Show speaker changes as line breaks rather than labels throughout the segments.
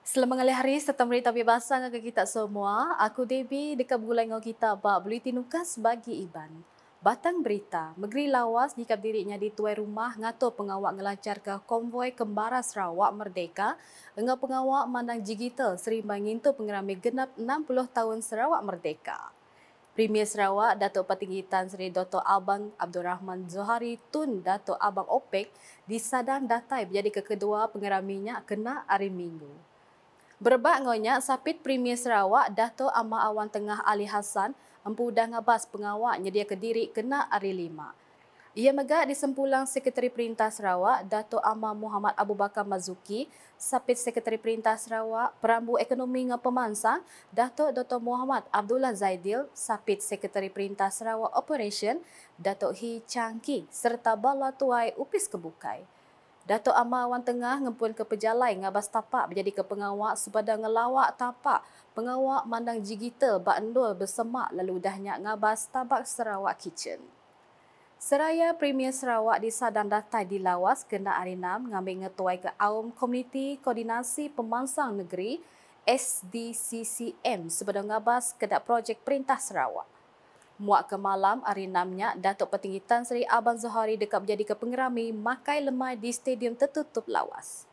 Selamat hari serta berita bebasan ke kita semua. Aku Debbie dekat bulan dengan kita bak bulletin nukas bagi Iban. Batang berita, Negeri Lawas jika dirinya di tuai rumah ngatur pengawak ngelancar ke konvoi Kembara Sarawak Merdeka dengan pengawak mandang digital seri mengintu pengerami genap 60 tahun Sarawak Merdeka. Premier Sarawak Datuk Petinggi Tan Sri Dr. Abang Abdul Rahman Zohari Tun Datuk Abang OPEC disadang datai menjadi kekedua pengeraminya kena hari Minggu. Berbak ngonya sapit Premier Sarawak Dato' Amar Awan Tengah Ali Hassan empu dah ngabas pengawak nyedia Kediri kena hari 5. Ia megak di sempulang Sekretari Perintah Sarawak Dato' Amar Muhammad Abu Bakar Mazuki, sapit Sekretari Perintah Sarawak Perambu Ekonomi dengan Pemansang Dato' Dr. Muhammad Abdullah Zaidil, sapit Sekretari Perintah Sarawak Operation Dato' Hi Changki serta Bala Tuai Upis Kebukai. Dato' Amar Awan Tengah ngempun ke pejalai ngabas tapak menjadi ke pengawak sepada ngelawak tapak pengawak mandang digital bak endul bersemak lalu dahnya ngabas tabak Sarawak Kitchen. Seraya Premier Sarawak disadang datai di Lawas kena hari 6 ngambil ngetuai ke Aum Komuniti Koordinasi Pemansang Negeri SDCCM sepada ngabas kedak projek Perintah Sarawak. Muak ke malam hari 6-nya, Datuk Petinggi Tan Sri Abang Zohari dekat menjadi ke pengerami makai lemai di Stadium Tertutup Lawas.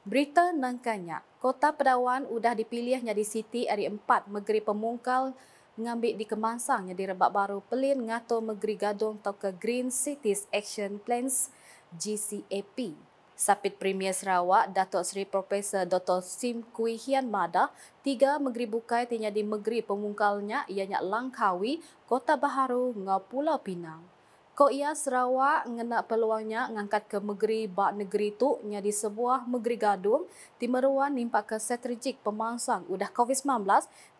Berita nangkanya, Kota Pedawan udah dipilihnya di Siti hari 4 Negeri Pemungkal mengambil di Kemansang yang direbak baru pelin ngatur Negeri Gadung atau ke Green Cities Action Plans GCAP. Sapit Premier Sarawak, Datuk Seri Profesor Dr. Sim Kui Hian Mada, 3 Negeri Bukai tinya di Negeri Pemungkalnya ianya Langkawi, Kota Baharu dengan Pulau Pinang. Ko ia Sarawak ngenak peluangnya ngangkat ke negeri bak negeri tu nya di sebuah negeri Gadung, timeruan nimpak ke strategik pemansang udah COVID-19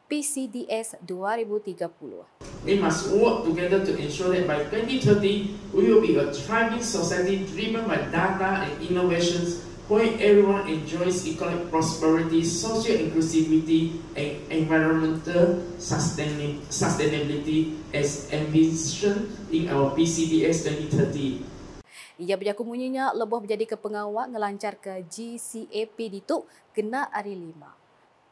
PCDS 2030.
We must work together to ensure that by 2030, we will be a thriving society driven by data and innovations, where everyone enjoys economic prosperity, social inclusivity, and environmental sustainability as envisioned in our PCDS 2030.
Ia berjaku munyinya lebih menjadi ke pengawak ngelancar ke GCAP dituk kena hari 5.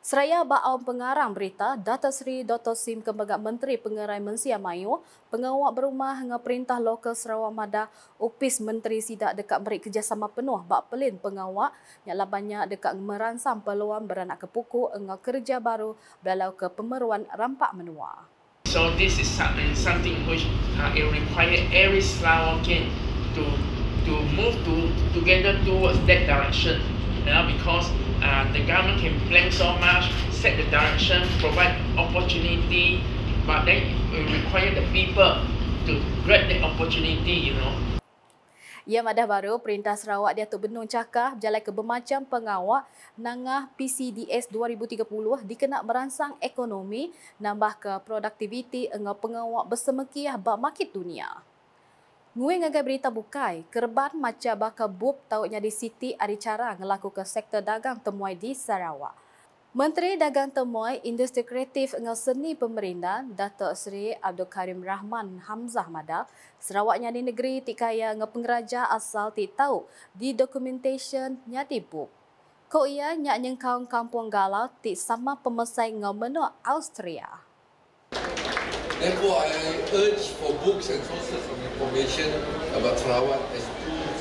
Seraya Ba'aum Pengarang Berita, Datuk Seri Dr. Sim Kembaga Menteri Pengerai Mensia Mayu, pengawak berumah dengan Perintah Lokal Sarawak Mada, Opis Menteri Sidak dekat beri kerjasama penuh bak pelin pengawak yang banyak dekat meransam peluang beranak ke puku dengan kerja baru berlalu ke pemeruan rampak menua.
So this is something which it requires every Slovakian to move together towards that direction. Because the government can plan so much, set the direction, provide opportunity, but then it require the people to grab the opportunity,
Ia madah baru Perintah Sarawak Datuk Benung Cakah berjalan ke bermacam pengawak nangah PCDS 2030 dikenak merangsang ekonomi, nambah ke produktiviti dengan pengawak bersemekiah bak market dunia. Ngui ngagai berita bukai, kerban macam bakal bub tautnya di Siti ada cara ngelaku ke sektor dagang temuai di Sarawak. Menteri Dagang Temuai, Industri Kreatif dengan Seni Pemerintahan, Datuk Seri Abdul Karim Rahman Hamzah Mada, Sarawaknya di negeri tik kaya dengan pengeraja asal tik tahu di documentation-nya di bub. Ko ia nyak nyengkau kampung galau tik sama pemesai dengan menua Austria.
Therefore, I urge for books and sources of information about Sarawak as tools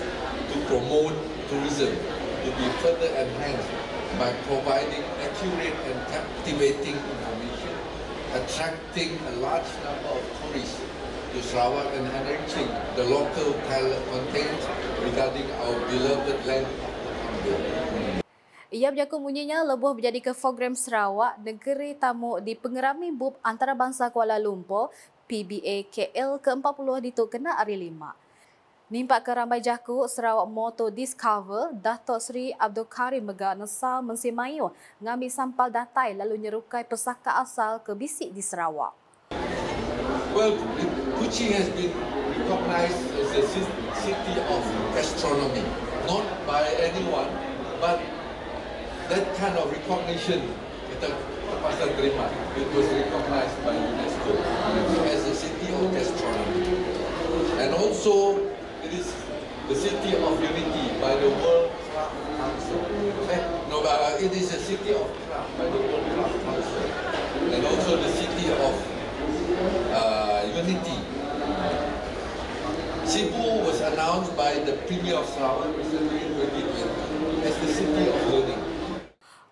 to promote tourism to be further enhanced by providing accurate and captivating information, attracting a large number of tourists to Sarawak and enriching the local talent content regarding our beloved land of Cambodia.
Ia berjaku munyinya lebuh menjadi ke program Sarawak, negeri tamu di pengerami bub antarabangsa Kuala Lumpur, PBA KL ke-40 dituk kena hari 5. Nimpak ke ramai jaku Sarawak Motor Discover, Datuk Seri Abdul Karim Megak Nesal Mensimayu ngambil sampal datai lalu nyerukai pesaka asal ke bisik di Sarawak.
Well, Kuching has been recognized as a city of gastronomy, not by anyone, but that kind of recognition kita terpaksa terima. It was recognized by UNESCO as a city of gastronomy. And also, it is the city of unity by the World Craft Council. No, it is a city of craft by the World Craft Council, and also the city of Unity. Cebu was announced by the Premier of Sarawak recently in 2020 as the city of learning.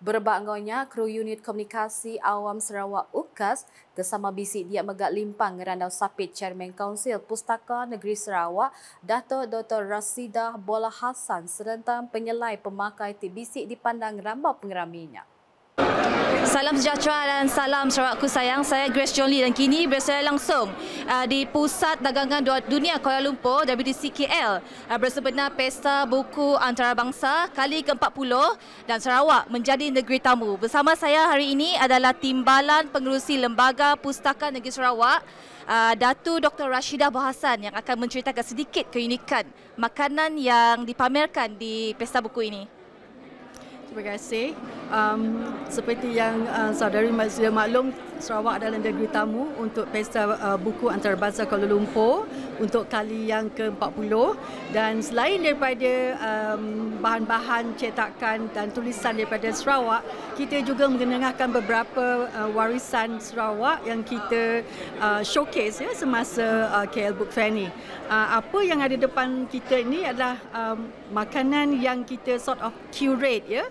Berbanggonya kru unit komunikasi awam Sarawak UKAS bersama bisik dia megak limpang ngerandau sapit Chairman Kaunsil Pustaka Negeri Sarawak Dato' Dr. Rasidah Bola Hassan serentang penyelai pemakai bisik dipandang rambau pengeraminya.
Salam sejahtera dan salam Sarawakku sayang. Saya Grace John Lee dan kini berada langsung di Pusat Dagangan Dunia Kuala Lumpur WDC-KL bersebenar Pesta Buku Antarabangsa kali ke-40 dan Sarawak menjadi negeri tamu. Bersama saya hari ini adalah Timbalan Pengerusi Lembaga Pustaka Negeri Sarawak, Datuk Dr. Rasidah Bola Hassan yang akan menceritakan sedikit keunikan makanan yang dipamerkan di Pesta Buku ini.
Terima kasih. Seperti yang saudari sudah maklum, Sarawak adalah negeri tamu untuk Pesta Buku Antarabangsa Kuala Lumpur untuk kali yang ke-40, dan selain daripada bahan-bahan cetakan dan tulisan daripada Sarawak, kita juga mengenengahkan beberapa warisan Sarawak yang kita showcase ya semasa KL Book Fair ni. Apa yang ada depan kita ini adalah makanan yang kita sort of curate ya,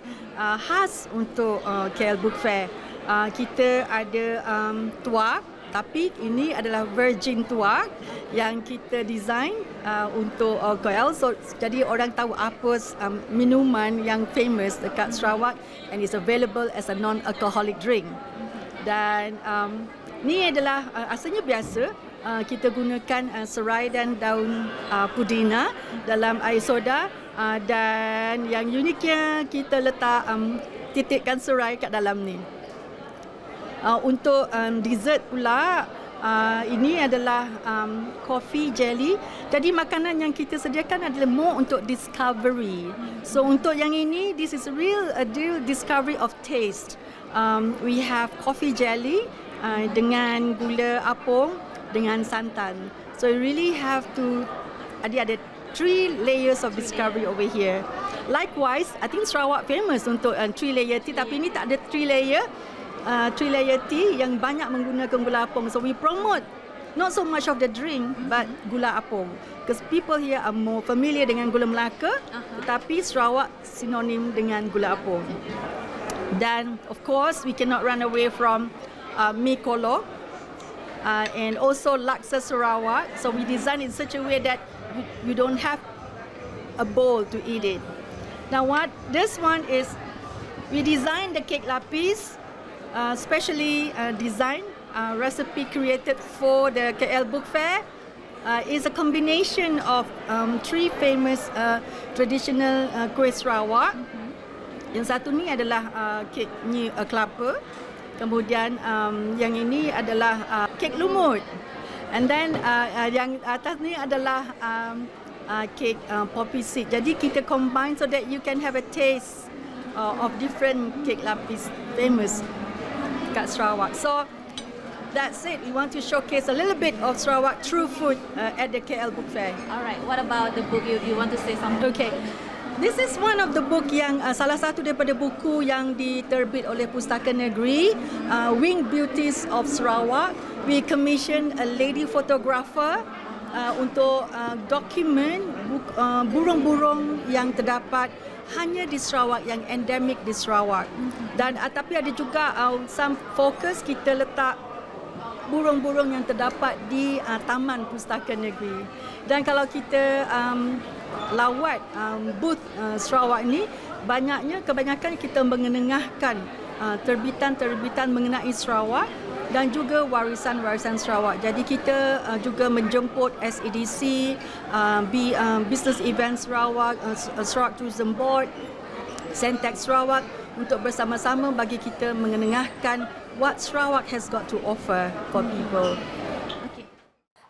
khas untuk KL Book Fair. Kita ada tuak, tapi ini adalah virgin tuak yang kita design untuk KL. So, jadi orang tahu apa minuman yang famous dekat Sarawak, and is available as a non-alcoholic drink. Dan ni adalah asalnya biasa. Kita gunakan serai dan daun pudina dalam air soda, dan yang uniknya kita letak titikkan serai kat dalam ni. Untuk dessert pula, ini adalah coffee jelly. Jadi makanan yang kita sediakan adalah more untuk discovery. So untuk yang ini, this is a real discovery of taste. We have coffee jelly dengan gula apung dengan santan. So you really have to ada 3 layers of discovery over here. Likewise, I think Sarawak famous untuk 3 layer tea, tapi ini tak ada 3 layer. 3 layer tea yang banyak menggunakan gula apung. So we promote not so much of the drink but gula apung, because people here are more familiar dengan gula Melaka, tetapi Sarawak sinonim dengan gula apung. Dan of course we cannot run away from mi kolo. And also laksa Sarawak. So we design in such a way that you don't have a bowl to eat it. Now this one is, we designed the cake lapis, specially designed, recipe created for the KL Book Fair. Is a combination of 3 famous traditional kuih Sarawak. Yang satu ni adalah kek ni kelapa. Kemudian yang ini adalah kek lumut, and then yang atas ni adalah kek poppy seed. Jadi kita combine so that you can have a taste of different cake lapis famous kat Sarawak. So that's it. We want to showcase a little bit of Sarawak true food at the KL Book Fair.
Alright, what about the book? You want to say something?
Okay. This is one of the book yang salah satu daripada buku yang diterbit oleh Pustaka Negeri, Winged Beauties of Sarawak. We commissioned a lady photographer untuk document burung-burung yang terdapat hanya di Sarawak, yang endemik di Sarawak. Dan tapi ada juga some focus kita letak burung-burung yang terdapat di Taman Pustaka Negeri. Dan kalau kita lawat booth Sarawak ni, kebanyakan kita mengenengahkan terbitan-terbitan mengenai Sarawak dan juga warisan-warisan Sarawak. Jadi kita juga menjemput SEDC, Business Event Sarawak, Sarawak Tourism Board, Sentex Sarawak untuk bersama-sama bagi kita mengenengahkan what Sarawak has got to offer for people.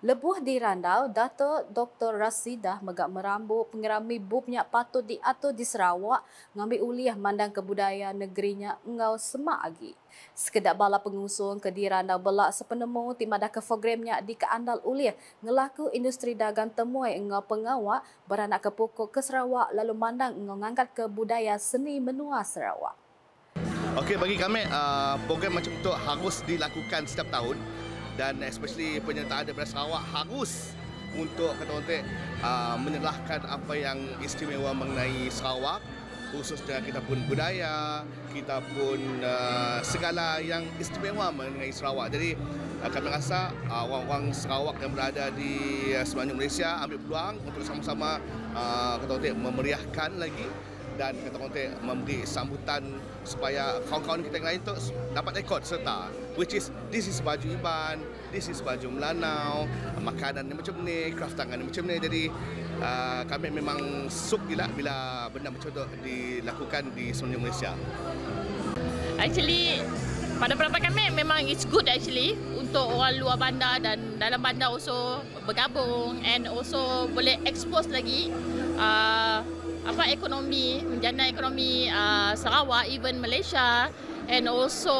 Lebuh di Randau, Dato' Dr. Rasidah megak merambu pengerami bubnya patut diatur di Sarawak ngambil uliah mandang kebudayaan negerinya engau semak lagi. Sekedar bala pengusung ke di Randau belak sepenemu timadah ke programnya di keandal uliah ngelaku industri dagang temuai engau pengawak beranak ke pokok ke Sarawak lalu mandang engau ngangkat ke budaya seni menua Sarawak.
Okey, bagi kami program macam itu harus dilakukan setiap tahun dan especially penyertaan daripada Sarawak harus untuk kata-kata menyerahkan apa yang istimewa mengenai Sarawak, khususnya kita pun budaya, kita pun segala yang istimewa mengenai Sarawak. Jadi kami rasa orang-orang Sarawak yang berada di semenanjung Malaysia ambil peluang untuk sama-sama kata-kata memeriahkan lagi dan kata-kata memberi sambutan supaya kawan-kawan kita yang lain tu dapat rekod serta, which is this is baju Iban, this is baju Melanau, makanan ni macam ni, craft tangan ni macam ni. Jadi kami memang suk gila bila benda macam tu dilakukan di semenanjung Malaysia.
Actually, pada pendapat kami memang it's good actually untuk orang luar bandar dan dalam bandar also bergabung and also boleh expose lagi ekonomi, menjana ekonomi Sarawak, even Malaysia, and also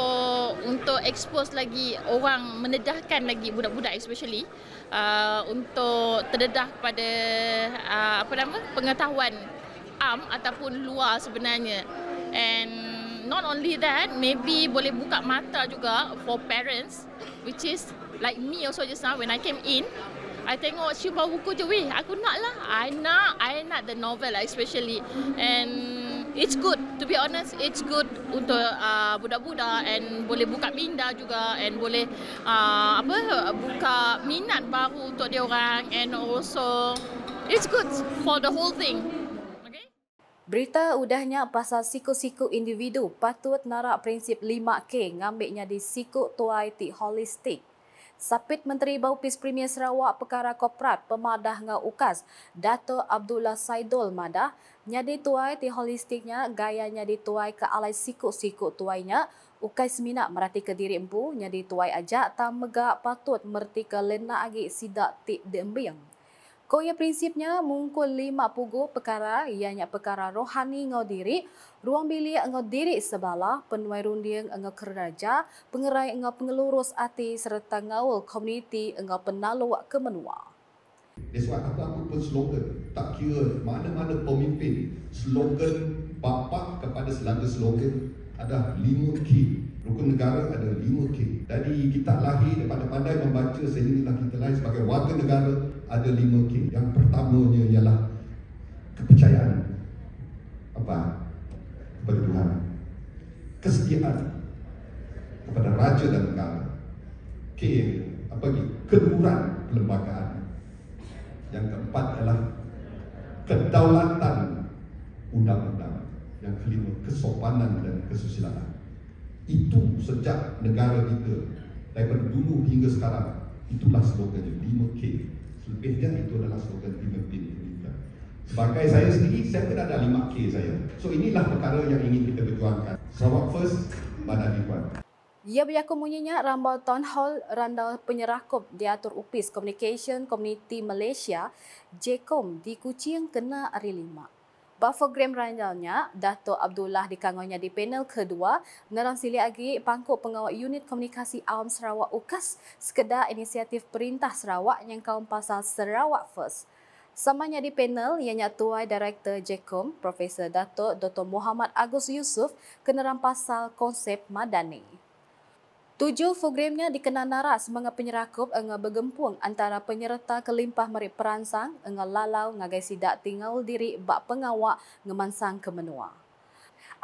untuk expose lagi orang, mendedahkan lagi budak-budak especially untuk terdedah pada pengetahuan ataupun luar sebenarnya. And not only that, maybe boleh buka mata juga for parents, which is like me also just now when I came in. I tengok Syu bawa buku je, weh, aku nak lah. I nak the novel especially. And it's good, to be honest, it's good untuk budak-budak and boleh buka minda juga and boleh buka minat baru untuk dia orang and also it's good for the whole thing.
Berita udahnya pasal siku-siku individu patut narak prinsip 5K ngambilnya di siku tuai ti holistik. Sapit Menteri Baupis Premier Sarawak Perkara Korporat Pemadah ngau UKAS, Dato' Abdullah Saidul Madah, nyadi tuai ti holistiknya gayanya dituai ke alai siku-siku tuainya, UKAS minat merati ke diri empu, nyadi tuai ajak tam megak patut merti ke lena agi sidak ti dembiang. Koya prinsipnya mungkul 5 pugu perkara ianya perkara rohani ngau diri, ruang bilik ngau diri sebelah, penuai runding ngau keraja, pengerai ngau pengelurus hati serta ngau komuniti ngau penalu ke menua.
That's why aku pun slogan, tak kira mana-mana pemimpin, slogan bapa kepada selangkah slogan ada 5K. Rukun negara ada 5K. Jadi kita lahir daripada pandai membaca sehingga kita lahir sebagai warga negara ada 5K. Yang pertamanya ialah kepercayaan kepada Tuhan, kesetiaan kepada raja dan negara. K keluhuran perlembagaan. Yang keempat adalah kedaulatan undang-undang. Yang kelima kesopanan dan kesusilaan. Itu sejak negara kita daripada dulu hingga sekarang, itulah slogannya 5K. Selebihnya itu adalah slogan pemimpin kita. Sebagai saya sendiri, saya pun ada 5K saya. So inilah perkara yang ingin kita perjuangkan. Sarawak first, Badan Ikhwan.
Ia berlaku munyinya Rambau Town Hall Randau Penyerakup diatur UPIS Communication Community Malaysia JCOM di Kuching kena hari 5. Program randalnya, Dato' Abdullah dikangoinya di panel kedua, nerang sili lagi pangkuk pengawal unit komunikasi awam Sarawak UKAS sekedar inisiatif Perintah Sarawak yang kaum pasal Sarawak First. Samanya di panel, ianya tuai Director JCOM, Profesor Dato' Dr. Muhammad Agus Yusof, kenerang pasal konsep madani. 7 programnya dikenal naras semangat penyerakup enga bergempung antara penyerta kelimpah merik peransang enga lalau ngagai sidak tinggal diri bak pengawak ngemansang ke menua.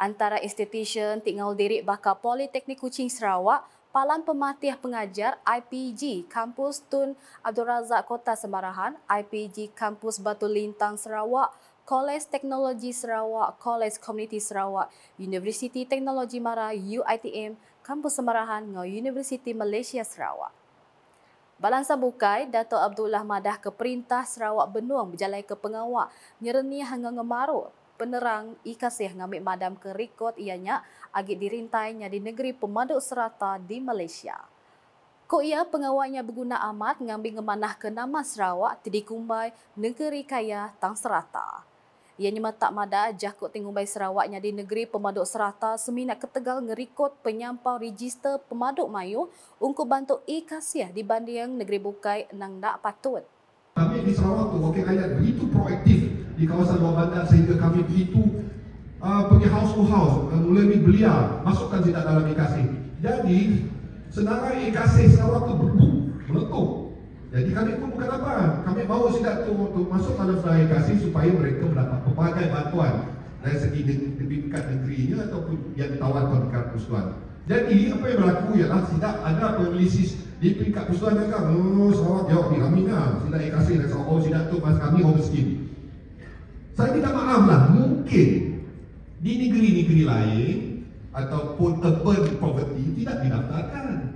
Antara institusi tinggal diri bakal Politeknik Kuching Sarawak, Palan Pematih Pengajar IPG Kampus Tun Abdul Razak Kota Semarahan, IPG Kampus Batu Lintang Sarawak, Kolej Teknologi Sarawak, Kolej Komuniti Sarawak, Universiti Teknologi Mara UiTM, Kampus Semarahan ngau Universiti Malaysia Sarawak. Balansa bukai, Dato' Abdullah Madah ke Perintah Sarawak Benuang berjalai ke pengawak, nyereni hanga ngemaru, penerang ikasih ngambil madam ke rekod ianya agit dirintainya di negeri pemaduk serata di Malaysia. Ko ia pengawalnya berguna amat ngambil ngemanah ke nama Sarawak tidi kumbai negeri kaya tang serata. Ianya matak mada jakut tingumbai Sarawaknya di negeri pemaduk serata seminat ketegal ngerikut penyampau register pemaduk mayu untuk bantu ikasiah dibanding negeri bukai nang tak patut.
Kami di Sarawak tu Wakil Rakyat begitu proaktif di kawasan luar bandar sehingga kami begitu pergi house to house, mulai belia, masukkan tidak dalam ikasi. Jadi senarai ikasi Sarawak tu meletup. Jadi kami pun bukan apa, kami bawa sidak tu masuk dalam senarai ikasi supaya mereka mendapat pelbagai bantuan dari segi tingkat negerinya ataupun yang ditawarkan dekat persekutuan. Jadi apa yang berlaku ialah sidak ada penglisis di peringkat persekutuan yang kata, oh Sarawak jauh ni kami lah, sidak ikasi dan Sarawak, oh sidak tu mas kami orang miskin. Saya minta maaf lah, mungkin di negeri-negeri lain ataupun urban poverty tidak didaftarkan.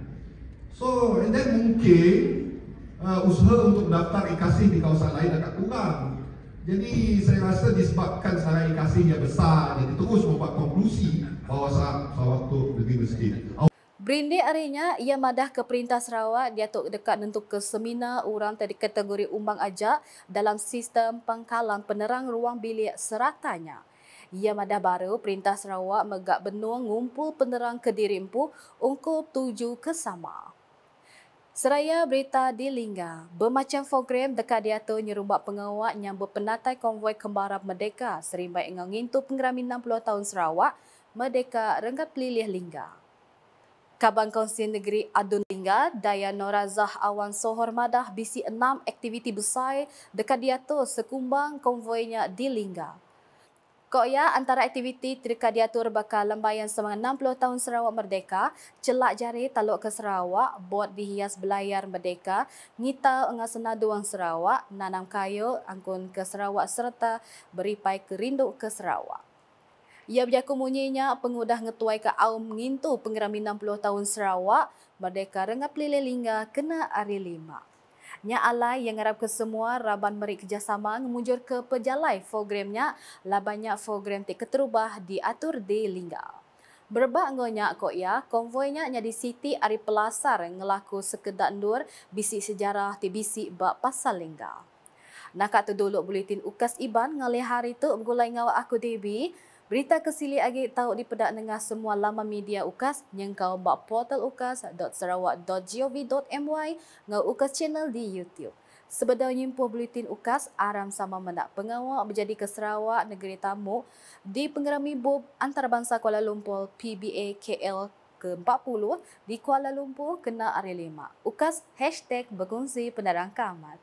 So, and then mungkin usaha untuk mendaftar ikasih di kawasan lain agak kurang. Jadi saya rasa disebabkan secara ikasih yang besar, jadi terus membuat konklusi bahawa Sarawak itu negeri miskin.
Berindi harinya, ia madah ke Perintah Sarawak dia tok dekat nentuk ke seminar orang tadi kategori umbang ajak dalam sistem pangkalan penerang ruang bilik seratanya. Ia madah baru Perintah Sarawak megak benua ngumpul penerang Kediri Empu untuk tuju ke sama. Seraya berita di Lingga, bermacam program dekat dia tu nyerumbat pengawal yang berpenatai konvoi kembara Merdeka serimbai ngintu pengerami 60 tahun Sarawak, Merdeka Renggat Pelilih Lingga. Kabang Kongsi Negeri Adun Lingga, Daya Norazah Awan Sohor Madah bisi 6 aktiviti besar dekat dia tu sekumbang konvoinya di Lingga. Koya antara aktiviti terdekat diatur bakal lembayan semangat 60 tahun Sarawak Merdeka, celak jari taluk ke Sarawak, bot dihias belayar Merdeka, ngita engasena duang Sarawak, nanam kayu, angkun ke Sarawak serta beripai kerinduk ke Sarawak. Ia berjaku munyinya pengudah ngetuai ke aum ngintu pengerami 60 tahun Sarawak, Merdeka Renggat Pelilih Lingga kena hari 5. Nya alai yang harap ke semua raban meri kerjasama mengunjur ke pejalai programnya lah banyak program tik keterubah diatur di Lingga. Berbak ngonya kok ya, konvoinya nya di Siti Ari Pelasar ngelaku sekedak ndur bisi sejarah ti bisi bak pasal Lingga. Nak tu dulu buletin UKAS Iban ngalih hari tu bergulai ngawak aku Debbie. Berita kesili agi tahu di pedak nengah semua laman media UKAS yang kau bak portal ukas.sarawak.gov.my ngau UKAS channel di YouTube. Sebedau nyimpuh buletin UKAS aram sama mendak pengawal menjadi ke Sarawak negeri tamu di pengerami BOB antarabangsa Kuala Lumpur PBA KL ke-40 di Kuala Lumpur kena hari 5. UKAS #berkongsi penerang kamat.